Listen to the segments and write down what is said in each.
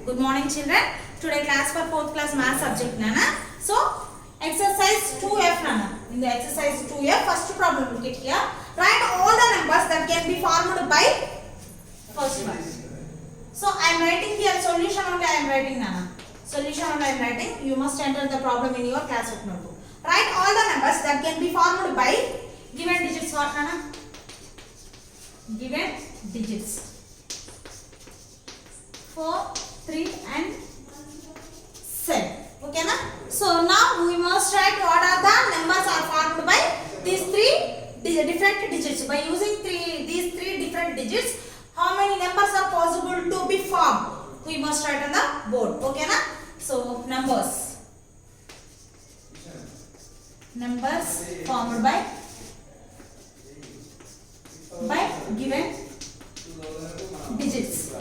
Good morning children. Today class for 4th class math subject Nana. So exercise 2F Nana. In the exercise 2F first problem look at here. Write all the numbers that can be formed by first one. So I am writing here solution only I am writing Nana. Solution only I am writing. You must enter the problem in your classwork notebook. Write all the numbers that can be formed by given digits what Nana? Given digits. 4, 3 and 7. Okay na? So now we must write what are the numbers are formed by these three different digits. By using these three different digits, how many numbers are possible to be formed? We must write on the board. Okay na? So numbers formed by given digits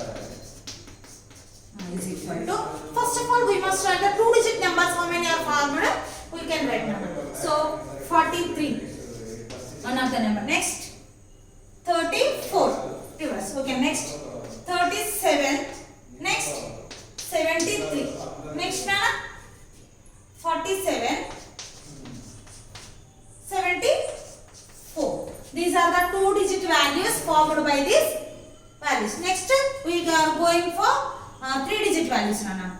is equal to, first of all we must write the 2-digit numbers. How many are formed? We can write number. So 43, one of the number. Next 34, reverse. Okay, next 37, next 73, next 47, 74. These are the 2-digit values formed by these values. Next we are going for 3-digit values Nana.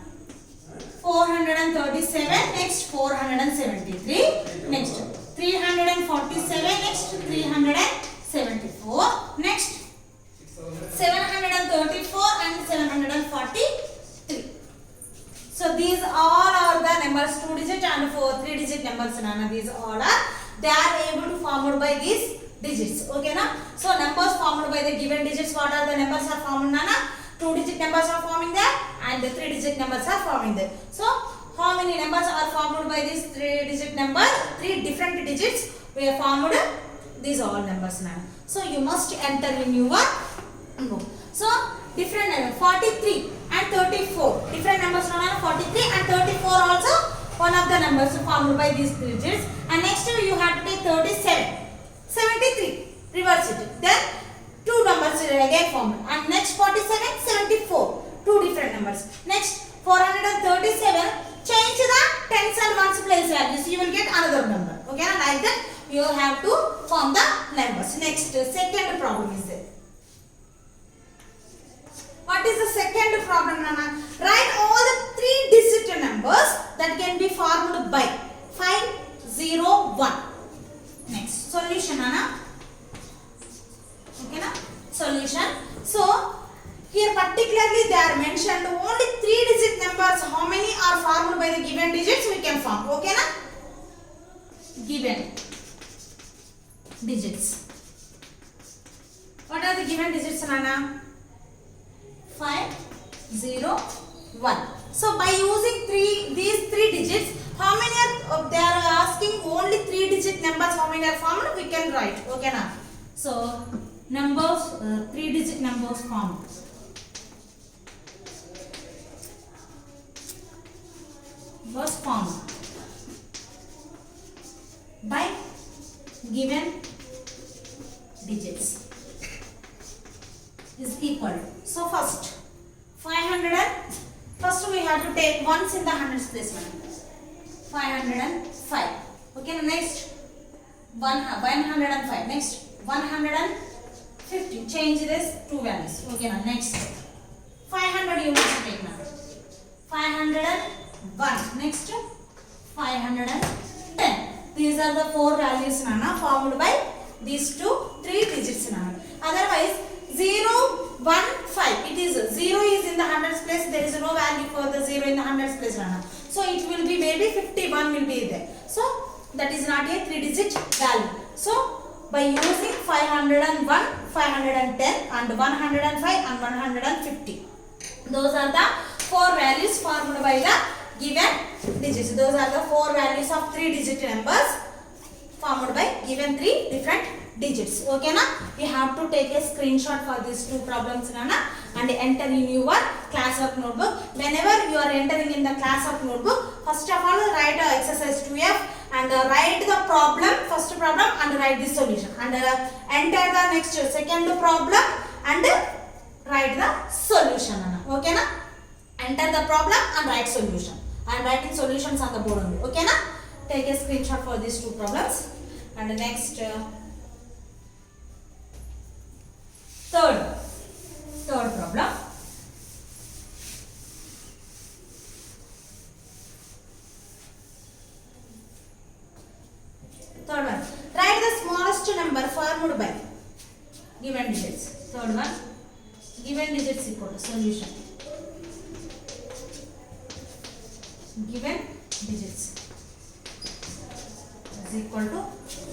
437, next 473, next 347, next 374, next 734 and 743. So these all are the numbers 2-digit and 3-digit numbers Nana. These all are, they are able to formed by these digits. Okay na? So numbers formed by the given digits, what are the numbers are formed Nana? 2-digit numbers are forming there and the 3-digit numbers are forming there. So how many numbers are formed by these 3-digit numbers? 3 different digits we have formed these all numbers now. So you must enter in your book. So different numbers 43 and 34, different numbers now. 43 and 34 also one of the numbers formed by these digits. And next you have to take 37, 73, reverse it. Then 2 numbers again formed, and next 47, 74, 2 different numbers. Next 437, change the tens and ones place values, you will get another number. Okay, like that you have to form the numbers. Next second problem is there. What is the second problem Nana? Write all the 3-digit numbers that can be formed by 501. Next solution Nana. Okay na? Solution. So here particularly they are mentioned only 3-digit numbers. How many are formed by the given digits we can form. Okay na? Given digits. What are the given digits Nana? 5, 0, 1. So by using these 3 digits, how many are they are asking only 3-digit numbers, how many are formed we can write. Okay na? So numbers 3-digit numbers formed. Was formed by given digits is equal. So first 500 and first we have to take ones in the hundreds place. 505. Okay, next 105. Next 150. Change this 2 values. Okay, now next 500 you must take now. 501. Next 510. These are the 4 values Nana formed by these 3 digits Nana. Otherwise 0, 1, 5. It is 0 is in the hundreds place. There is no value for the 0 in the hundreds place Nana. So it will be maybe 51 will be there. So that is not a 3-digit value. So by using 501, 510 and 105 and 150. Those are the 4 values formed by the given digits. Those are the 4 values of 3-digit numbers formed by given 3 different digits. Okay na? You have to take a screenshot for these 2 problems Nana and enter in your classwork notebook. Whenever you are entering in the classwork notebook, first of all write exercise 2F and write the problem, first problem and write the solution and enter the next second problem and write the solution. Okay na? Enter enter the problem and write solution. I am writing solutions on the board only. Okay na? Take a screenshot for these two problems. And the next third problem. Third one. Write the smallest number formed by given digits. Third one. Given digits equal to solution. Given digits is equal to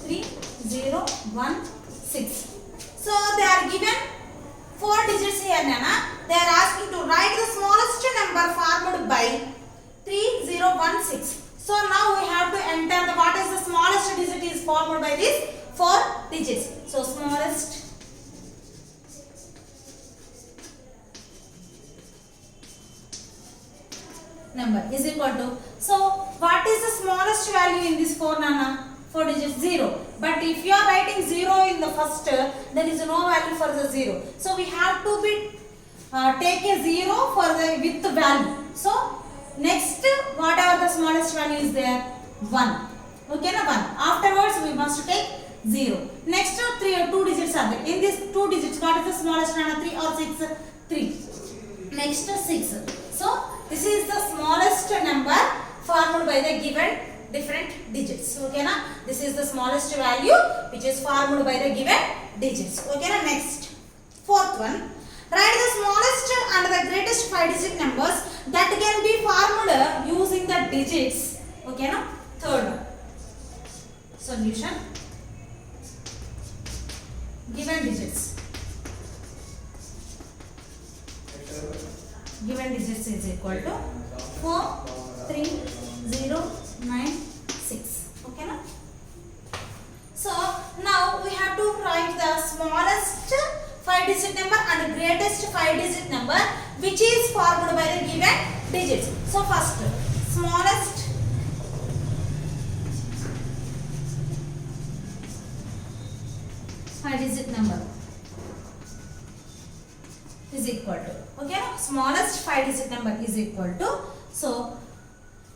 3016. So they are given 4 digits here, Nana. They are asking to write the smallest number formed by 3016. So now we have to enter the what is the smallest digit is formed by these 4 digits. So smallest number is equal to, so what is the smallest value in this 4, Nana? 4 digits 0. But if you are writing 0 in the first, there is no value for the 0. So we have to be take a 0 for the with the value. So next whatever the smallest value is there, 1. Okay na, 1. Afterwards we must take 0. Next 2 digits are there. In these 2 digits, what is the smallest, Nana? 3 or 6? 3. Next 6. So this is the smallest number formed by the given different digits. Okay na? This is the smallest value which is formed by the given digits. Okay na? Next, fourth one. Write the smallest and the greatest 5 digit numbers that can be formed using the digits. Okay na? Third one. Solution. Given digits. Given digits is equal to 4, 3, 0, 9, 6. Okay na? So now we have to write the smallest 5 digit number and greatest 5 digit number which is formed by the given digits. So first, smallest 5 digit number is equal to, okay, smallest 5 digit number is equal to, so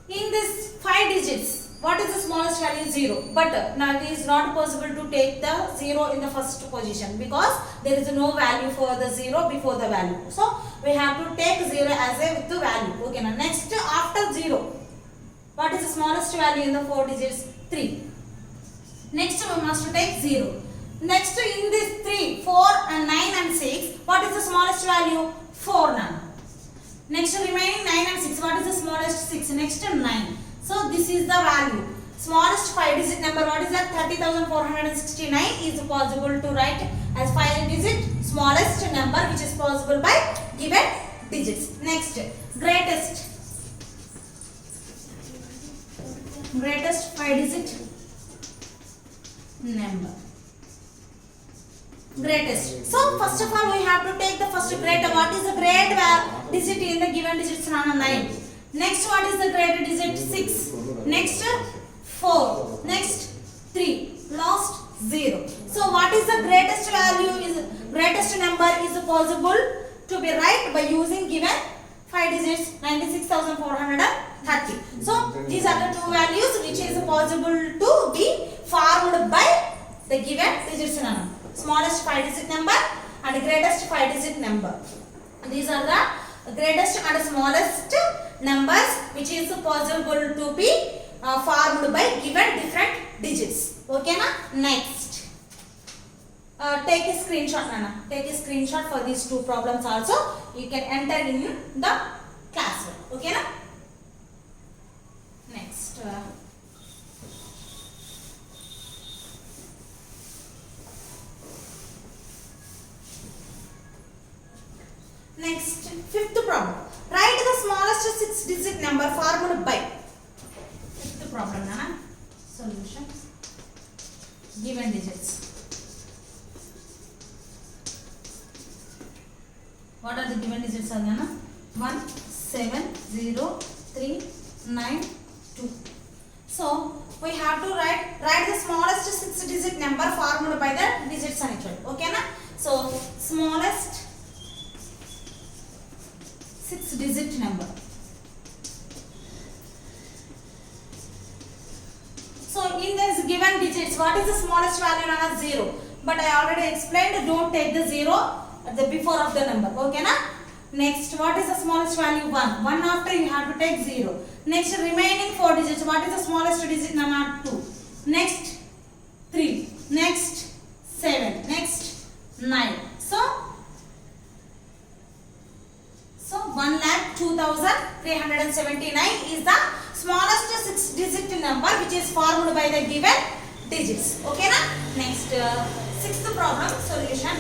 in this 5 digits, what is the smallest value? 0. But now it is not possible to take the 0 in the first position because there is no value for the 0 before the value. So we have to take 0 as a with the value. Okay, now next after 0, what is the smallest value in the 4 digits? 3. Next we must take 0. Next in this 3, 4 and 9 and 6, what is the smallest value? 4 now. Next remaining 9 and 6, what is the smallest? 6. Next 9. So this is the value. Smallest 5 digit number, what is that? 30,469 is possible to write as 5 digit smallest number which is possible by given digits. Next, greatest 5 digit number. Greatest. So first of all we have to take the first greater. What is the great digit in the given digits? 9. Next, what is the greater digit? 6. Next 4. Next 3. Last 0. So what is the greatest value? Is greatest number is possible to be write by using given 5 digits, 96,430. So these are the two values which is possible to be formed by the given digits. Smallest 5 digit number and greatest 5 digit number. These are the greatest and smallest numbers which is possible to be formed by given different digits. Okay na? Next, take a screenshot, Nana. Take a screenshot for these two problems also. You can enter in the classroom. Okay na? Next, next, fifth problem. Write the smallest 6 digit number formed by. Fifth problem, Nana. Solution. Given digits. What are the given digits, Nana? 1, 7, 0, 3, 9, 2. So we have to write the smallest 6 digit number formed by the digits actually. Okay na? So smallest 6 6-digit number. So in this given digits, what is the smallest value? Known as 0. But I already explained, don't take the 0 at the before of the number. Okay na? Next, what is the smallest value? 1. 1 after you have to take 0. Next, remaining 4 digits. What is the smallest digit? Known as 2. Next, 3. Next, 7. Next, 9. So 1,02,379 is the smallest 6-digit number which is formed by the given digits. Okay na? Next, sixth problem solution.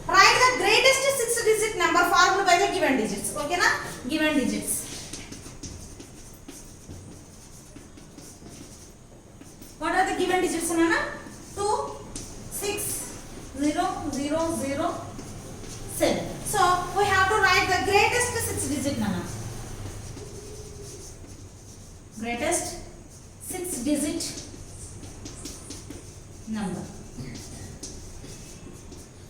Write the greatest 6-digit number formed by the given digits. Okay na? Given digits. What are the given digits? 2, 6, 0, 0, 0, 7. So we have to write the greatest 6-digit number. Greatest 6-digit number.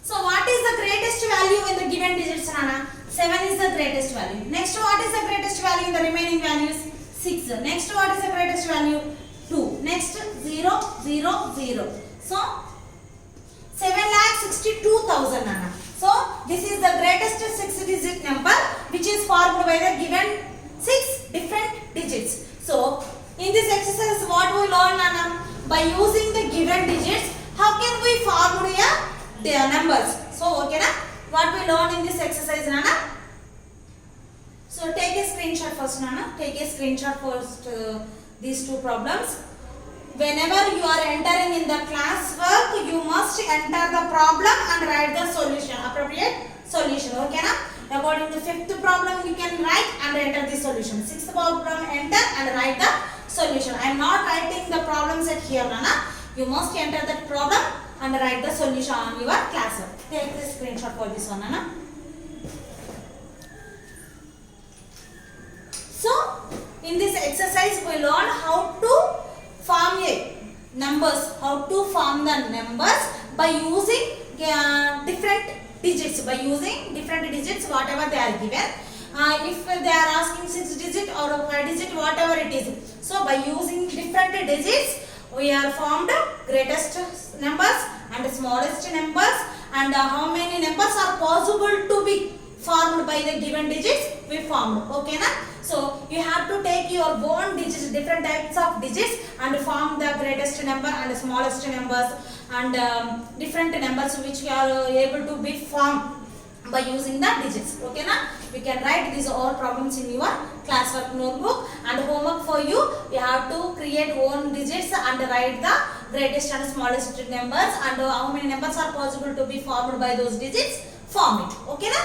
So what is the greatest value in the given digits, Nana? 7 is the greatest value. Next, what is the greatest value in the remaining values? 6. Next, what is the greatest value? 2. Next, 0, 0, 0. So 7,62,000, Nana. So this is the greatest 6-digit number which is formed by the given 6 different digits. So in this exercise, what we learn, Nana? By using the given digits, how can we form their numbers? So okay na? What we learn in this exercise, Nana? So take a screenshot first, Nana. Take a screenshot first these two problems. Whenever you are entering in the classwork, you must enter the problem and write the solution, appropriate solution. Okay na? According to fifth problem, you can write and enter the solution. Sixth problem, enter and write the solution. I am not writing the problem set here, Nana. You must enter that problem and write the solution on your classwork. Take the screenshot for this one, Nana. So, in this exercise, we learn how to form numbers, how to form the numbers by using different digits, whatever they are given. If they are asking 6-digit or 5-digit, whatever it is. So by using different digits, we are formed greatest numbers and smallest numbers, and how many numbers are possible to be formed by the given digits we formed. Okay na? So you have to take your own digits, different types of digits, and form the greatest number and smallest numbers and different numbers which you are able to be formed by using the digits. Okay na? You can write these all problems in your classwork notebook, and homework for you. You have to create own digits and write the greatest and smallest numbers and how many numbers are possible to be formed by those digits. Form it. Okay na?